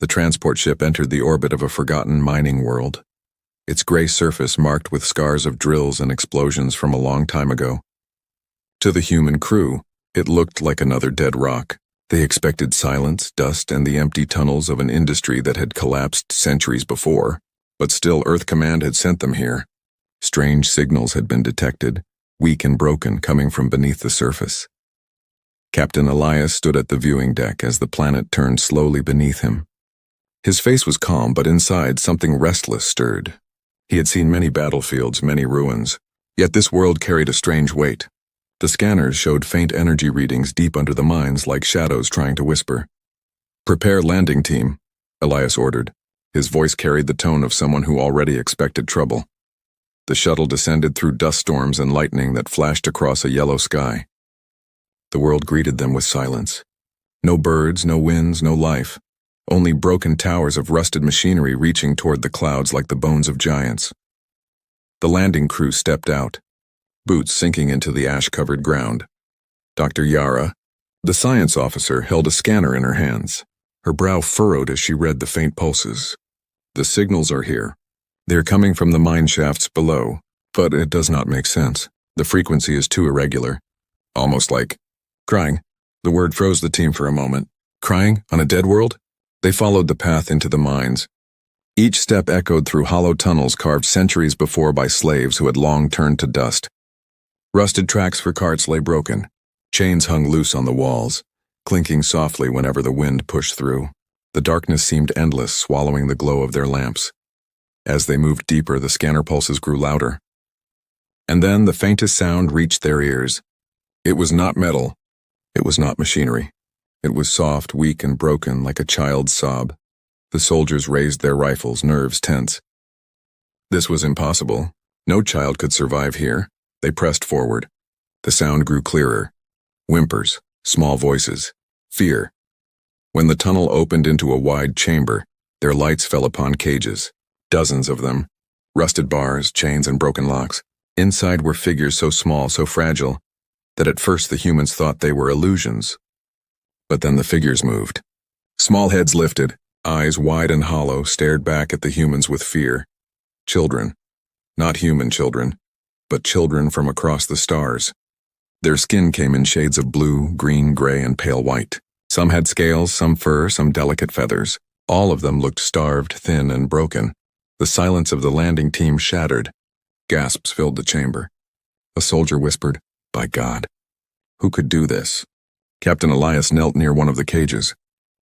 The transport ship entered the orbit of a forgotten mining world, its gray surface marked with scars of drills and explosions from a long time ago. To the human crew, it looked like another dead rock. They expected silence, dust, and the empty tunnels of an industry that had collapsed centuries before, but still Earth Command had sent them here. Strange signals had been detected, weak and broken, coming from beneath the surface. Captain Elias stood at the viewing deck as the planet turned slowly beneath him. His face was calm, but inside something restless stirred. He had seen many battlefields, many ruins, yet this world carried a strange weight. The scanners showed faint energy readings deep under the mines, like shadows trying to whisper. "Prepare landing team," Elias ordered. His voice carried the tone of someone who already expected trouble. The shuttle descended through dust storms and lightning that flashed across a yellow sky. The world greeted them with silence. No birds, no winds, no life. Only broken towers of rusted machinery reaching toward the clouds like the bones of giants. The landing crew stepped out, boots sinking into the ash-covered ground. Dr. Yara, the science officer, held a scanner in her hands. Her brow furrowed as she read the faint pulses. "The signals are here. They're coming from the mine shafts below, but it does not make sense. The frequency is too irregular. Almost like crying." The word froze the team for a moment. Crying on a dead world? They followed the path into the mines. Each step echoed through hollow tunnels carved centuries before by slaves who had long turned to dust. Rusted tracks for carts lay broken. Chains hung loose on the walls, clinking softly whenever the wind pushed through. The darkness seemed endless, swallowing the glow of their lamps. As they moved deeper, the scanner pulses grew louder. And then the faintest sound reached their ears. It was not metal. It was not machinery. It was soft, weak, and broken, like a child's sob. The soldiers raised their rifles, nerves tense. This was impossible. No child could survive here. They pressed forward. The sound grew clearer. Whimpers, small voices, fear. When the tunnel opened into a wide chamber, their lights fell upon cages, dozens of them, rusted bars, chains, and broken locks. Inside were figures so small, so fragile, that at first the humans thought they were illusions. But then the figures moved. Small heads lifted, eyes wide and hollow, stared back at the humans with fear. Children. Not human children, but children from across the stars. Their skin came in shades of blue, green, gray, and pale white. Some had scales, some fur, some delicate feathers. All of them looked starved, thin, and broken. The silence of the landing team shattered. Gasps filled the chamber. A soldier whispered, "By God. Who could do this?" Captain Elias knelt near one of the cages.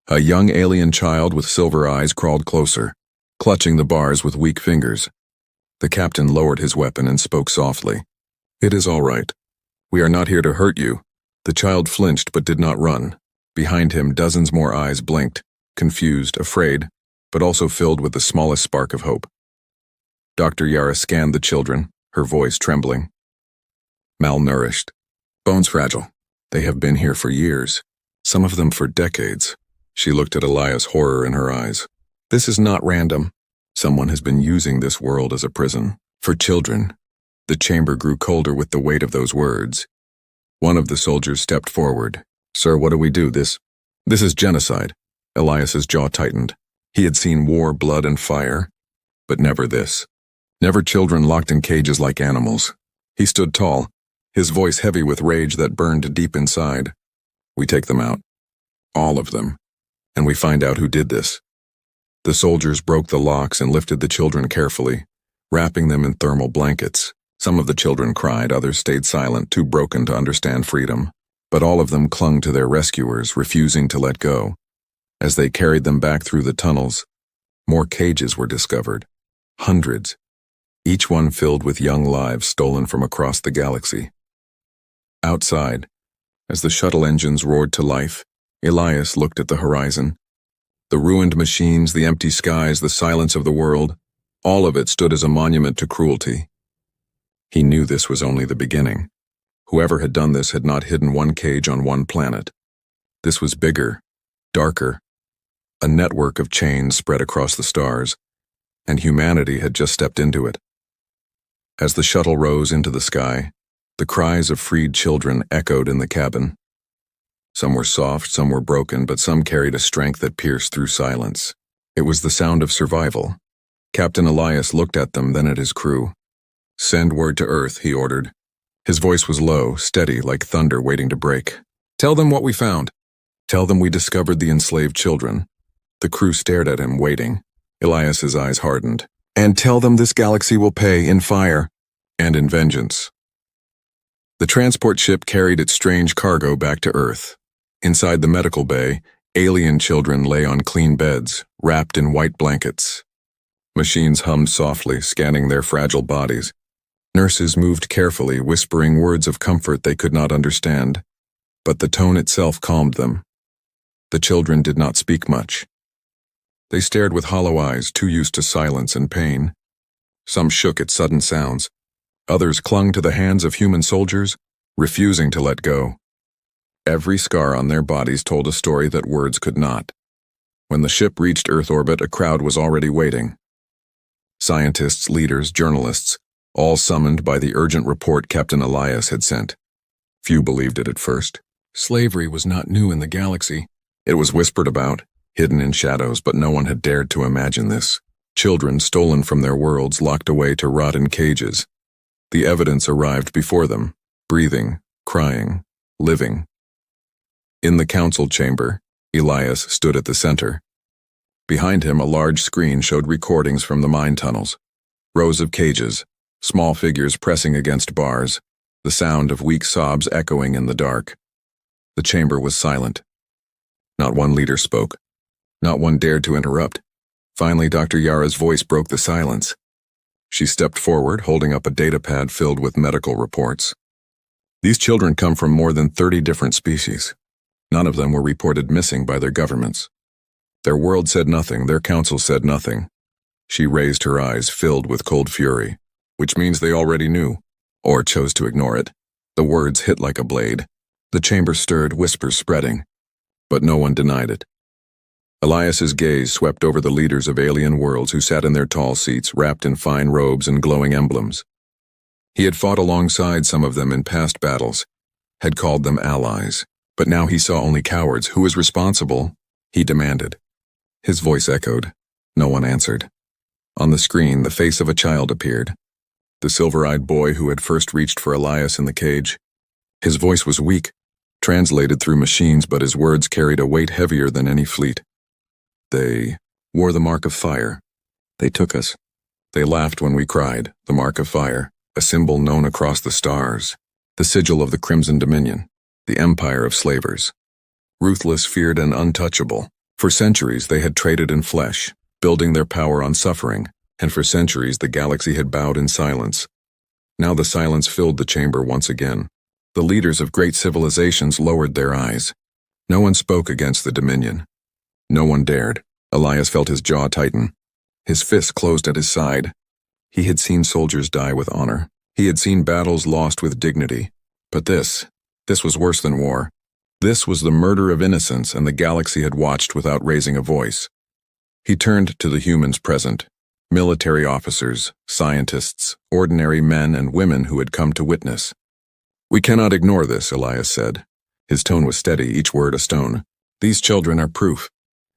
A young alien child with silver eyes crawled closer, clutching the bars with weak fingers. The captain lowered his weapon and spoke softly. "It is all right. We are not here to hurt you." The child flinched but did not run. Behind him, dozens more eyes blinked, confused, afraid, but also filled with the smallest spark of hope. Dr. Yara scanned the children, her voice trembling. Malnourished. Bones fragile. They have been here for years, some of them for decades. She looked at Elias, horror in her eyes. "This is not random. Someone has been using this world as a prison. For children." The chamber grew colder with the weight of those words. One of the soldiers stepped forward. "Sir, what do we do? This is genocide." Elias's jaw tightened. He had seen war, blood, and fire, but never this. Never children locked in cages like animals. He stood tall, his voice heavy with rage that burned deep inside. "We take them out. All of them. And we find out who did this." The soldiers broke the locks and lifted the children carefully, wrapping them in thermal blankets. Some of the children cried, others stayed silent, too broken to understand freedom. But all of them clung to their rescuers, refusing to let go. As they carried them back through the tunnels, more cages were discovered. Hundreds. Each one filled with young lives stolen from across the galaxy. Outside, as the shuttle engines roared to life, Elias looked at the horizon. The ruined machines, the empty skies, the silence of the world, all of it stood as a monument to cruelty. He knew this was only the beginning. Whoever had done this had not hidden one cage on one planet. This was bigger, darker, a network of chains spread across the stars, and humanity had just stepped into it. As the shuttle rose into the sky, the cries of freed children echoed in the cabin. Some were soft, some were broken, but some carried a strength that pierced through silence. It was the sound of survival. Captain Elias looked at them, then at his crew. "Send word to Earth," he ordered. His voice was low, steady, like thunder waiting to break. "Tell them what we found. Tell them we discovered the enslaved children." The crew stared at him, waiting. Elias's eyes hardened. "And tell them this galaxy will pay in fire and in vengeance." The transport ship carried its strange cargo back to Earth. Inside the medical bay, alien children lay on clean beds, wrapped in white blankets. Machines hummed softly, scanning their fragile bodies. Nurses moved carefully, whispering words of comfort they could not understand. But the tone itself calmed them. The children did not speak much. They stared with hollow eyes, too used to silence and pain. Some shook at sudden sounds. Others clung to the hands of human soldiers, refusing to let go. Every scar on their bodies told a story that words could not. When the ship reached Earth orbit, a crowd was already waiting. Scientists, leaders, journalists, all summoned by the urgent report Captain Elias had sent. Few believed it at first. Slavery was not new in the galaxy. It was whispered about, hidden in shadows, but no one had dared to imagine this. Children stolen from their worlds, locked away to rot in cages. The evidence arrived before them, breathing, crying, living. In the council chamber, Elias stood at the center. Behind him, a large screen showed recordings from the mine tunnels. Rows of cages, small figures pressing against bars, the sound of weak sobs echoing in the dark. The chamber was silent. Not one leader spoke. Not one dared to interrupt. Finally, Dr. Yara's voice broke the silence. She stepped forward, holding up a datapad filled with medical reports. "These children come from more than 30 different species. None of them were reported missing by their governments. Their world said nothing, their council said nothing." She raised her eyes, filled with cold fury. "Which means they already knew, or chose to ignore it." The words hit like a blade. The chamber stirred, whispers spreading. But no one denied it. Elias's gaze swept over the leaders of alien worlds who sat in their tall seats, wrapped in fine robes and glowing emblems. He had fought alongside some of them in past battles, had called them allies, but now he saw only cowards. Who was responsible? He demanded. His voice echoed. No one answered. On the screen, the face of a child appeared. The silver-eyed boy who had first reached for Elias in the cage. His voice was weak, translated through machines, but his words carried a weight heavier than any fleet. "They wore the mark of fire. They took us. They laughed when we cried, the mark of fire, a symbol known across the stars, the sigil of the Crimson Dominion, the empire of slavers. Ruthless, feared, and untouchable. For centuries they had traded in flesh, building their power on suffering, and for centuries the galaxy had bowed in silence. Now the silence filled the chamber once again. The leaders of great civilizations lowered their eyes. No one spoke against the Dominion. No one dared. Elias felt his jaw tighten. His fist closed at his side. He had seen soldiers die with honor. He had seen battles lost with dignity. But this was worse than war. This was the murder of innocence, and the galaxy had watched without raising a voice. He turned to the humans present, military officers, scientists, ordinary men and women who had come to witness. "We cannot ignore this," Elias said. His tone was steady, each word a stone. "These children are proof,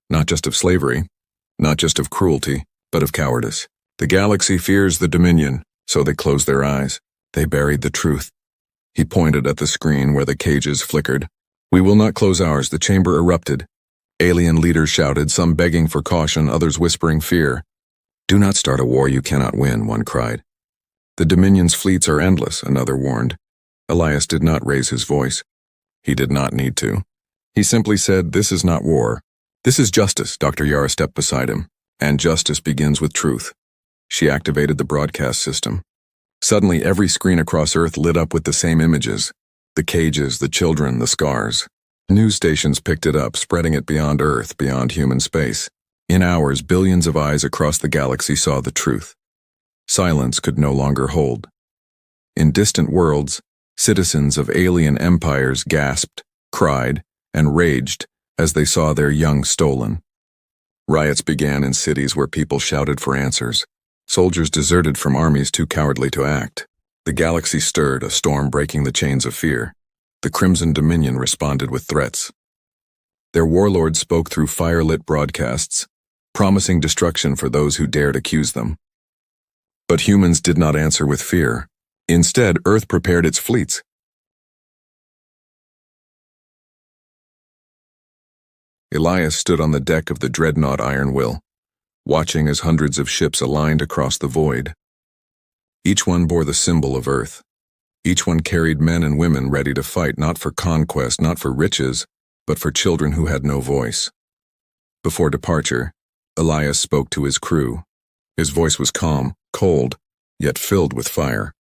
not just of slavery, not just of cruelty, but of cowardice. The galaxy fears the Dominion, so they closed their eyes. They buried the truth." He pointed at the screen where the cages flickered. "We will not close ours." The chamber erupted. Alien leaders shouted, some begging for caution, others whispering fear. "Do not start a war you cannot win," one cried. "The Dominion's fleets are endless," another warned. Elias did not raise his voice. He did not need to. He simply said, "This is not war. This is justice." Dr. Yara stepped beside him. "And justice begins with truth." She activated the broadcast system. Suddenly, every screen across Earth lit up with the same images. The cages, the children, the scars. News stations picked it up, spreading it beyond Earth, beyond human space. In hours, billions of eyes across the galaxy saw the truth. Silence could no longer hold. In distant worlds, citizens of alien empires gasped, cried, and raged as they saw their young stolen. Riots began in cities where people shouted for answers. Soldiers deserted from armies too cowardly to act. The galaxy stirred, a storm breaking the chains of fear. The Crimson Dominion responded with threats. Their warlords spoke through fire-lit broadcasts. promising destruction for those who dared accuse them. But humans did not answer with fear. Instead, Earth prepared its fleets. Elias stood on the deck of the dreadnought Iron Will, watching as hundreds of ships aligned across the void. Each one bore the symbol of Earth. Each one carried men and women ready to fight, not for conquest, not for riches, but for children who had no voice. Before departure, Elias spoke to his crew. His voice was calm, cold, yet filled with fire.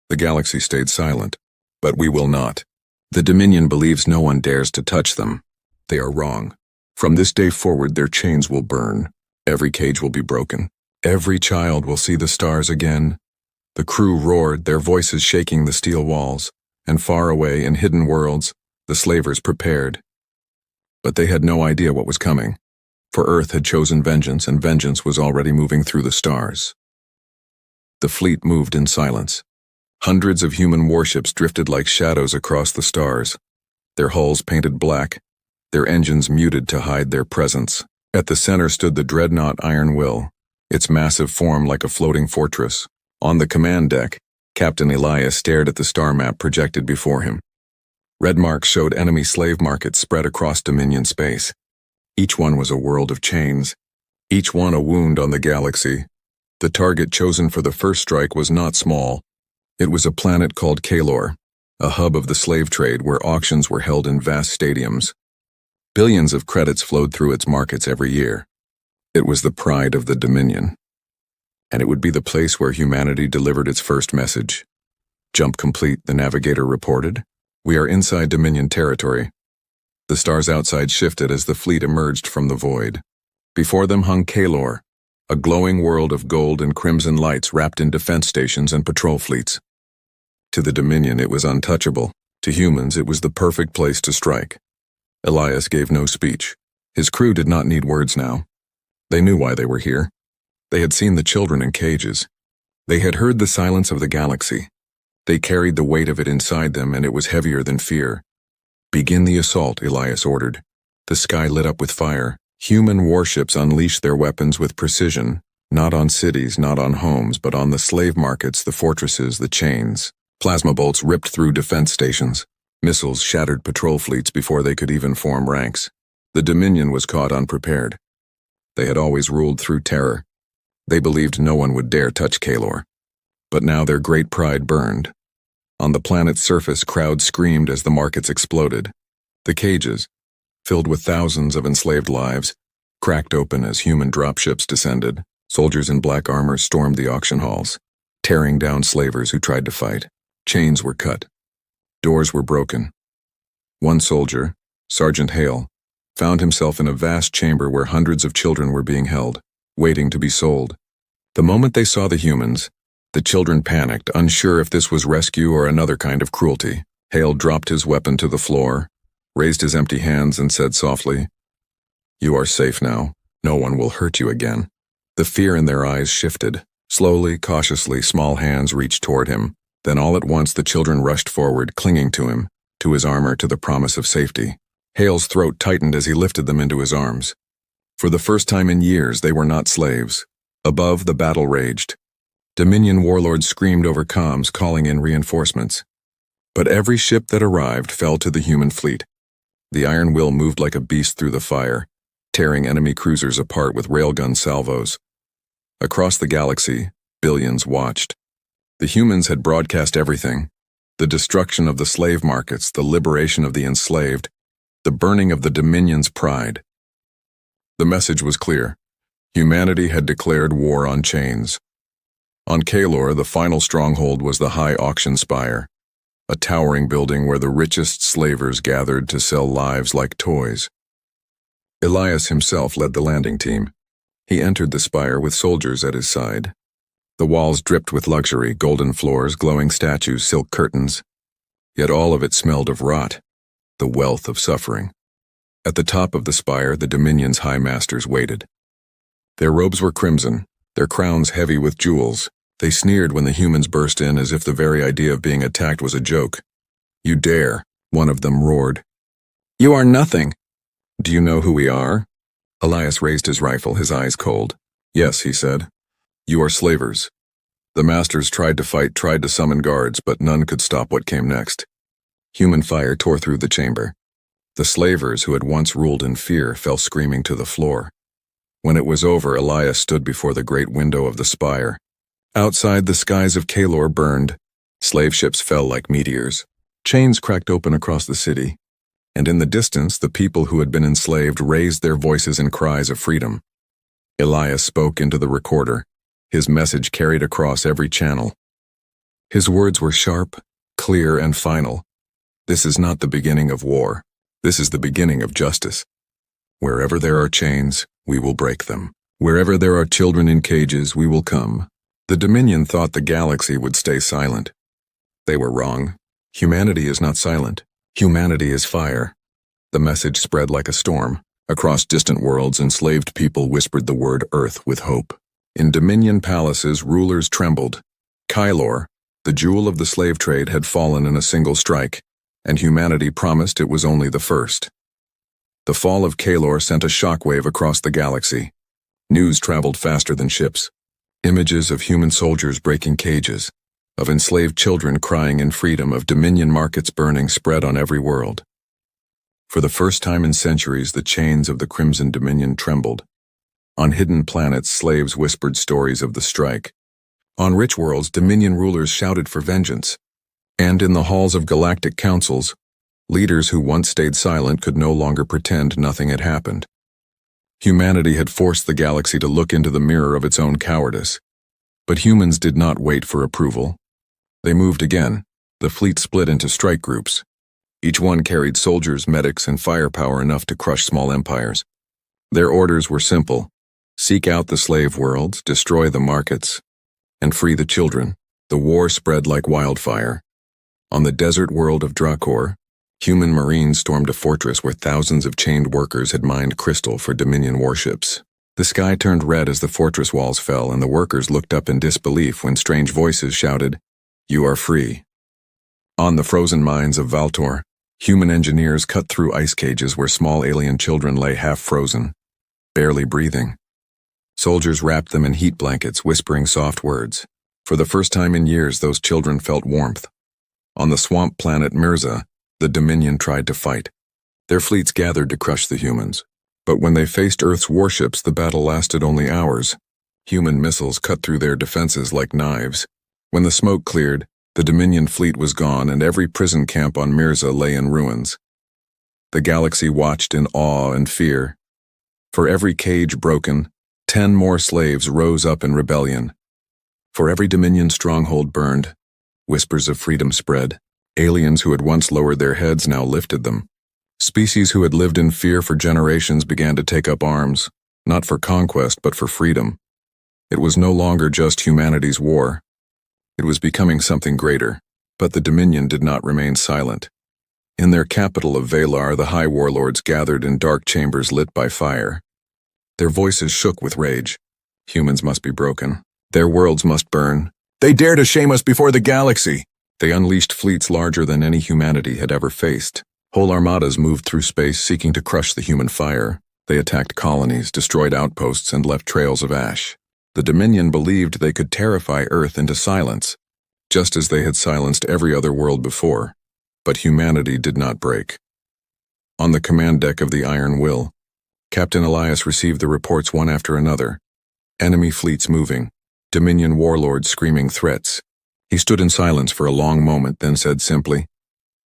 The galaxy stayed silent, but we will not. The Dominion believes no one dares to touch them. They are wrong. From this day forward, their chains will burn. Every cage will be broken. Every child will see the stars again. The crew roared, their voices shaking the steel walls, and far away in hidden worlds, the slavers prepared. But they had no idea what was coming, for Earth had chosen vengeance, and vengeance was already moving through the stars. The fleet moved in silence. Hundreds of human warships drifted like shadows across the stars, their hulls painted black, their engines muted to hide their presence. At the center stood the dreadnought Iron Will, its massive form like a floating fortress. On the command deck, Captain Elias stared at the star map projected before him. Red marks showed enemy slave markets spread across Dominion space. Each one was a world of chains, each one a wound on the galaxy. The target chosen for the first strike was not small. It was a planet called Kalor, a hub of the slave trade where auctions were held in vast stadiums. Billions of credits flowed through its markets every year. It was the pride of the Dominion. And it would be the place where humanity delivered its first message. Jump complete, the navigator reported. We are inside Dominion territory. The stars outside shifted as the fleet emerged from the void. Before them hung Kalor, a glowing world of gold and crimson lights wrapped in defense stations and patrol fleets. To the Dominion, it was untouchable. To humans, it was the perfect place to strike. Elias gave no speech. His crew did not need words now. They knew why they were here. They had seen the children in cages. They had heard the silence of the galaxy. They carried the weight of it inside them, and it was heavier than fear. Begin the assault, Elias ordered. The sky lit up with fire. Human warships unleashed their weapons with precision, not on cities, not on homes, but on the slave markets, the fortresses, the chains. Plasma bolts ripped through defense stations. Missiles shattered patrol fleets before they could even form ranks. The Dominion was caught unprepared. They had always ruled through terror. They believed no one would dare touch Kalor. But now their great pride burned. On the planet's surface, crowds screamed as the markets exploded. The cages, filled with thousands of enslaved lives, cracked open as human dropships descended. Soldiers in black armor stormed the auction halls, tearing down slavers who tried to fight. Chains were cut. Doors were broken. One soldier, Sergeant Hale, found himself in a vast chamber where hundreds of children were being held, waiting to be sold. The moment they saw the humans, the children panicked, unsure if this was rescue or another kind of cruelty. Hale dropped his weapon to the floor, raised his empty hands, and said softly, "You are safe now. No one will hurt you again." The fear in their eyes shifted. Slowly, cautiously, small hands reached toward him. Then all at once the children rushed forward, clinging to him, to his armor, to the promise of safety. Hale's throat tightened as he lifted them into his arms. For the first time in years, they were not slaves. Above, the battle raged. Dominion warlords screamed over comms, calling in reinforcements. But every ship that arrived fell to the human fleet. The Iron Will moved like a beast through the fire, tearing enemy cruisers apart with railgun salvos. Across the galaxy, billions watched. The humans had broadcast everything: the destruction of the slave markets, the liberation of the enslaved, the burning of the Dominion's pride. The message was clear. Humanity had declared war on chains. On Kalor, the final stronghold was the High Auction Spire, a towering building where the richest slavers gathered to sell lives like toys. Elias himself led the landing team. He entered the spire with soldiers at his side. The walls dripped with luxury, golden floors, glowing statues, silk curtains. Yet all of it smelled of rot, the wealth of suffering. At the top of the spire, the Dominion's high masters waited. Their robes were crimson, their crowns heavy with jewels. They sneered when the humans burst in as if the very idea of being attacked was a joke. "You dare," one of them roared. "You are nothing." "Do you know who we are?" Elias raised his rifle, his eyes cold. "Yes," he said. "You are slavers. The masters tried to fight, tried to summon guards, but none could stop what came next." Human fire tore through the chamber. The slavers who had once ruled in fear fell screaming to the floor. When it was over, Elias stood before the great window of the spire. Outside, the skies of Kalor burned. Slave ships fell like meteors. Chains cracked open across the city. And in the distance, the people who had been enslaved raised their voices in cries of freedom. Elias spoke into the recorder. His message carried across every channel. His words were sharp, clear, and final. "This is not the beginning of war. This is the beginning of justice. Wherever there are chains, we will break them. Wherever there are children in cages, we will come." The Dominion thought the galaxy would stay silent. They were wrong. Humanity is not silent. Humanity is fire. The message spread like a storm. Across distant worlds, enslaved people whispered the word Earth with hope. In Dominion palaces, rulers trembled. Kylor, the jewel of the slave trade, had fallen in a single strike, and humanity promised it was only the first. The fall of Kalor sent a shockwave across the galaxy. News traveled faster than ships. Images of human soldiers breaking cages, of enslaved children crying in freedom, of Dominion markets burning spread on every world. For the first time in centuries, the chains of the Crimson Dominion trembled. On hidden planets, slaves whispered stories of the strike. On rich worlds, Dominion rulers shouted for vengeance. And in the halls of galactic councils, leaders who once stayed silent could no longer pretend nothing had happened. Humanity had forced the galaxy to look into the mirror of its own cowardice. But humans did not wait for approval. They moved again. The fleet split into strike groups. Each one carried soldiers, medics, and firepower enough to crush small empires. Their orders were simple: seek out the slave worlds, destroy the markets, and free the children. The war spread like wildfire. On the desert world of Drakor, human marines stormed a fortress where thousands of chained workers had mined crystal for Dominion warships. The sky turned red as the fortress walls fell, and the workers looked up in disbelief when strange voices shouted, "You are free." On the frozen mines of Valtor, human engineers cut through ice cages where small alien children lay half-frozen, barely breathing. Soldiers wrapped them in heat blankets, whispering soft words. For the first time in years, those children felt warmth. On the swamp planet Mirza, the Dominion tried to fight. Their fleets gathered to crush the humans. But when they faced Earth's warships, the battle lasted only hours. Human missiles cut through their defenses like knives. When the smoke cleared, the Dominion fleet was gone, and every prison camp on Mirza lay in ruins. The galaxy watched in awe and fear. For every cage broken, 10 more slaves rose up in rebellion. For every Dominion stronghold burned, whispers of freedom spread. Aliens who had once lowered their heads now lifted them. Species who had lived in fear for generations began to take up arms, not for conquest but for freedom. It was no longer just humanity's war. It was becoming something greater, but the Dominion did not remain silent. In their capital of Valar, the high warlords gathered in dark chambers lit by fire. Their voices shook with rage. Humans must be broken. Their worlds must burn. They dare to shame us before the galaxy! They unleashed fleets larger than any humanity had ever faced. Whole armadas moved through space seeking to crush the human fire. They attacked colonies, destroyed outposts, and left trails of ash. The Dominion believed they could terrify Earth into silence, just as they had silenced every other world before. But humanity did not break. On the command deck of the Iron Will, Captain Elias received the reports one after another. Enemy fleets moving, Dominion warlords screaming threats. He stood in silence for a long moment, then said simply,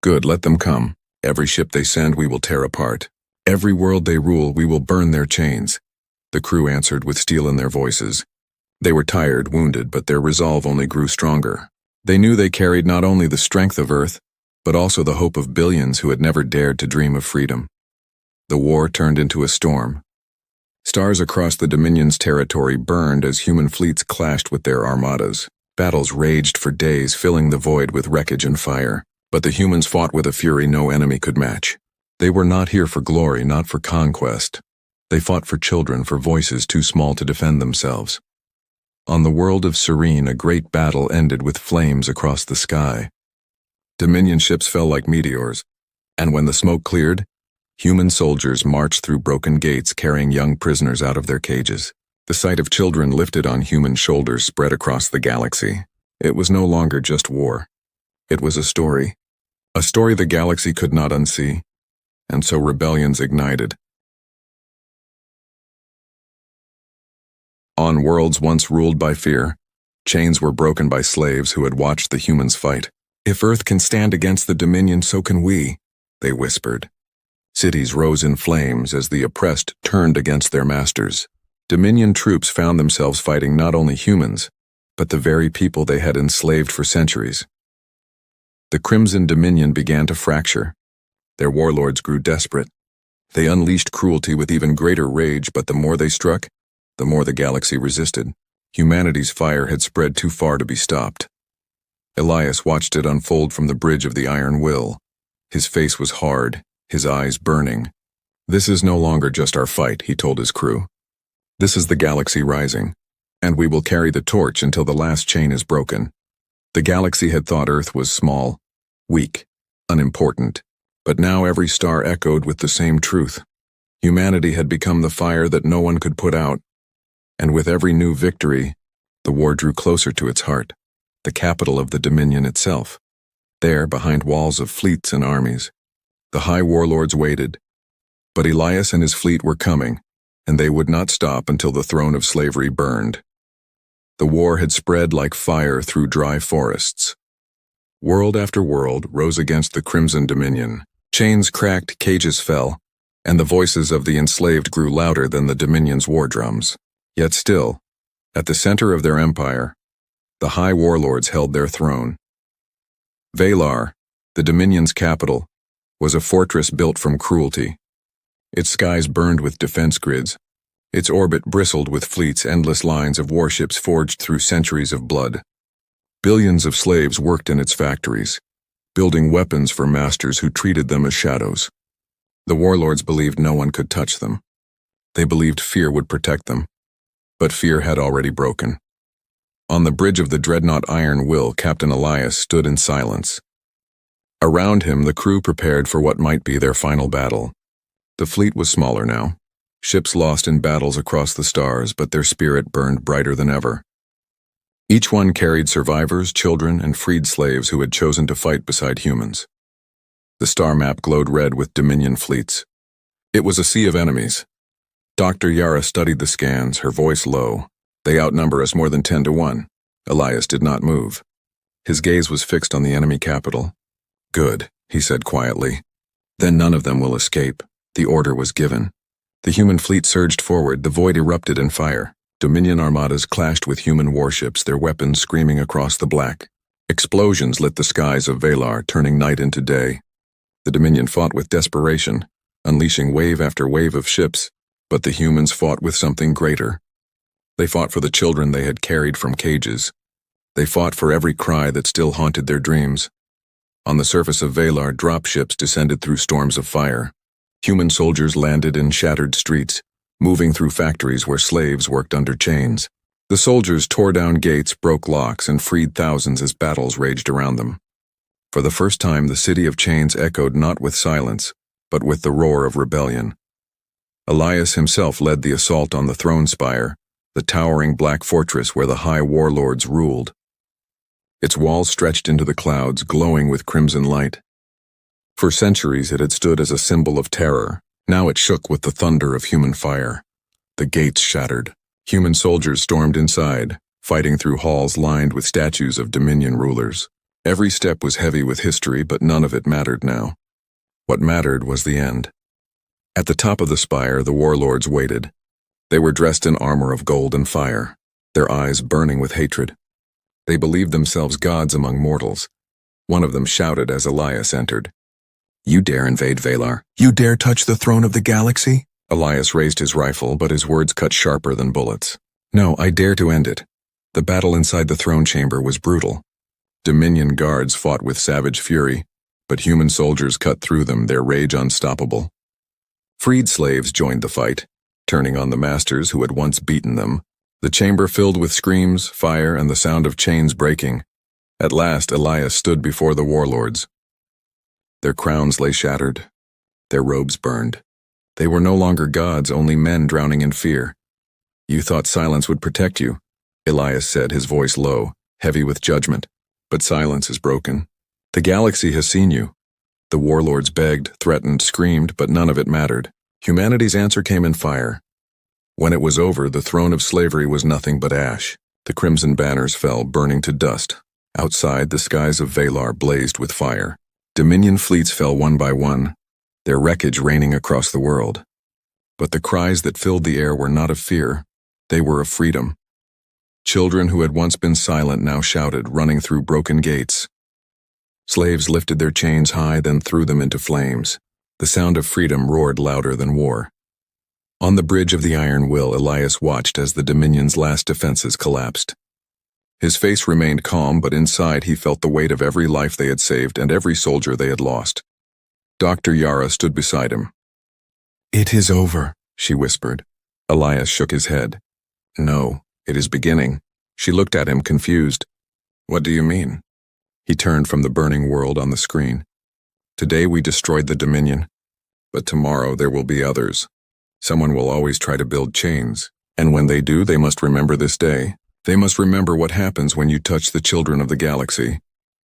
"Good, let them come. Every ship they send we will tear apart. Every world they rule we will burn their chains." The crew answered with steel in their voices. They were tired, wounded, but their resolve only grew stronger. They knew they carried not only the strength of Earth, but also the hope of billions who had never dared to dream of freedom. The war turned into a storm. Stars across the Dominion's territory burned as human fleets clashed with their armadas. Battles raged for days, filling the void with wreckage and fire. But the humans fought with a fury no enemy could match. They were not here for glory, not for conquest. They fought for children, for voices too small to defend themselves. On the world of Serene, a great battle ended with flames across the sky. Dominion ships fell like meteors, and when the smoke cleared, Human soldiers marched through broken gates carrying young prisoners out of their cages. The sight of children lifted on human shoulders spread across the galaxy. It was no longer just war. It was a story the galaxy could not unsee, and so rebellions ignited. On worlds once ruled by fear, chains were broken by slaves who had watched the humans fight. "If Earth can stand against the Dominion, so can we," they whispered. Cities rose in flames as the oppressed turned against their masters. Dominion troops found themselves fighting not only humans, but the very people they had enslaved for centuries. The Crimson Dominion began to fracture. Their warlords grew desperate. They unleashed cruelty with even greater rage, but the more they struck, the more the galaxy resisted. Humanity's fire had spread too far to be stopped. Elias watched it unfold from the bridge of the Iron Will. His face was hard, his eyes burning. "This is no longer just our fight," he told his crew. "This is the galaxy rising, and we will carry the torch until the last chain is broken." The galaxy had thought Earth was small, weak, unimportant, but now every star echoed with the same truth. Humanity had become the fire that no one could put out, and with every new victory, the war drew closer to its heart, the capital of the Dominion itself. There, behind walls of fleets and armies, the high warlords waited. But Elias and his fleet were coming, and they would not stop until the throne of slavery burned. The war had spread like fire through dry forests. World after world rose against the Crimson Dominion. Chains cracked, cages fell, and the voices of the enslaved grew louder than the Dominion's war drums. Yet still, at the center of their empire, the high warlords held their throne. Valar, the Dominion's capital, was a fortress built from cruelty. Its skies burned with defense grids. Its orbit bristled with fleets, endless lines of warships forged through centuries of blood. Billions of slaves worked in its factories, building weapons for masters who treated them as shadows. The warlords believed no one could touch them. They believed fear would protect them. But fear had already broken. On the bridge of the dreadnought Iron Will, Captain Elias stood in silence. Around him, the crew prepared for what might be their final battle. The fleet was smaller now. Ships lost in battles across the stars, but their spirit burned brighter than ever. Each one carried survivors, children, and freed slaves who had chosen to fight beside humans. The star map glowed red with Dominion fleets. It was a sea of enemies. Dr. Yara studied the scans, her voice low. "They outnumber us more than 10 to 1. Elias did not move. His gaze was fixed on the enemy capital. "Good," he said quietly. "Then none of them will escape." The order was given. The human fleet surged forward, the void erupted in fire. Dominion armadas clashed with human warships, their weapons screaming across the black. Explosions lit the skies of Valar, turning night into day. The Dominion fought with desperation, unleashing wave after wave of ships, but the humans fought with something greater. They fought for the children they had carried from cages. They fought for every cry that still haunted their dreams. On the surface of Valar, dropships descended through storms of fire. Human soldiers landed in shattered streets, moving through factories where slaves worked under chains. The soldiers tore down gates, broke locks, and freed thousands as battles raged around them. For the first time, the city of chains echoed not with silence, but with the roar of rebellion. Elias himself led the assault on the throne spire, the towering black fortress where the high warlords ruled. Its walls stretched into the clouds, glowing with crimson light. For centuries it had stood as a symbol of terror. Now it shook with the thunder of human fire. The gates shattered. Human soldiers stormed inside, fighting through halls lined with statues of Dominion rulers. Every step was heavy with history, but none of it mattered now. What mattered was the end. At the top of the spire, the warlords waited. They were dressed in armor of gold and fire, their eyes burning with hatred. They believed themselves gods among mortals. One of them shouted as Elias entered, "You dare invade Valar? You dare touch the throne of the galaxy?" Elias raised his rifle, but his words cut sharper than bullets. "No, I dare to end it." The battle inside the throne chamber was brutal. Dominion guards fought with savage fury, but human soldiers cut through them, their rage unstoppable. Freed slaves joined the fight, turning on the masters who had once beaten them. The chamber filled with screams, fire, and the sound of chains breaking. At last, Elias stood before the warlords. Their crowns lay shattered, Their robes burned. They were no longer gods, only men drowning in fear. "You thought silence would protect you," Elias said, his voice low, heavy with judgment. "But silence is broken. The galaxy has seen you." The warlords begged, threatened, screamed, but none of it mattered. Humanity's answer came in fire. When it was over, the throne of slavery was nothing but ash. The crimson banners fell, burning to dust. Outside, the skies of Valar blazed with fire. Dominion fleets fell one by one, their wreckage raining across the world. But the cries that filled the air were not of fear. They were of freedom. Children who had once been silent now shouted, running through broken gates. Slaves lifted their chains high, then threw them into flames. The sound of freedom roared louder than war. On the bridge of the Iron Will, Elias watched as the Dominion's last defenses collapsed. His face remained calm, but inside he felt the weight of every life they had saved and every soldier they had lost. Dr. Yara stood beside him. "It is over," she whispered. Elias shook his head. "No, it is beginning." She looked at him, confused. "What do you mean?" He turned from the burning world on the screen. "Today we destroyed the Dominion, but tomorrow there will be others. Someone will always try to build chains, and when they do, they must remember this day. They must remember what happens when you touch the children of the galaxy."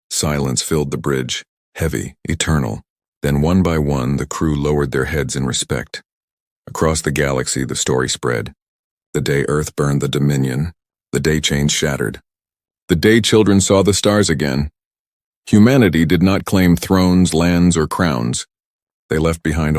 Silence filled the bridge, heavy, eternal. Then one by one, the crew lowered their heads in respect. Across the galaxy, the story spread. The day Earth burned the Dominion, the day chains shattered. The day children saw the stars again. Humanity did not claim thrones, lands, or crowns. They left behind only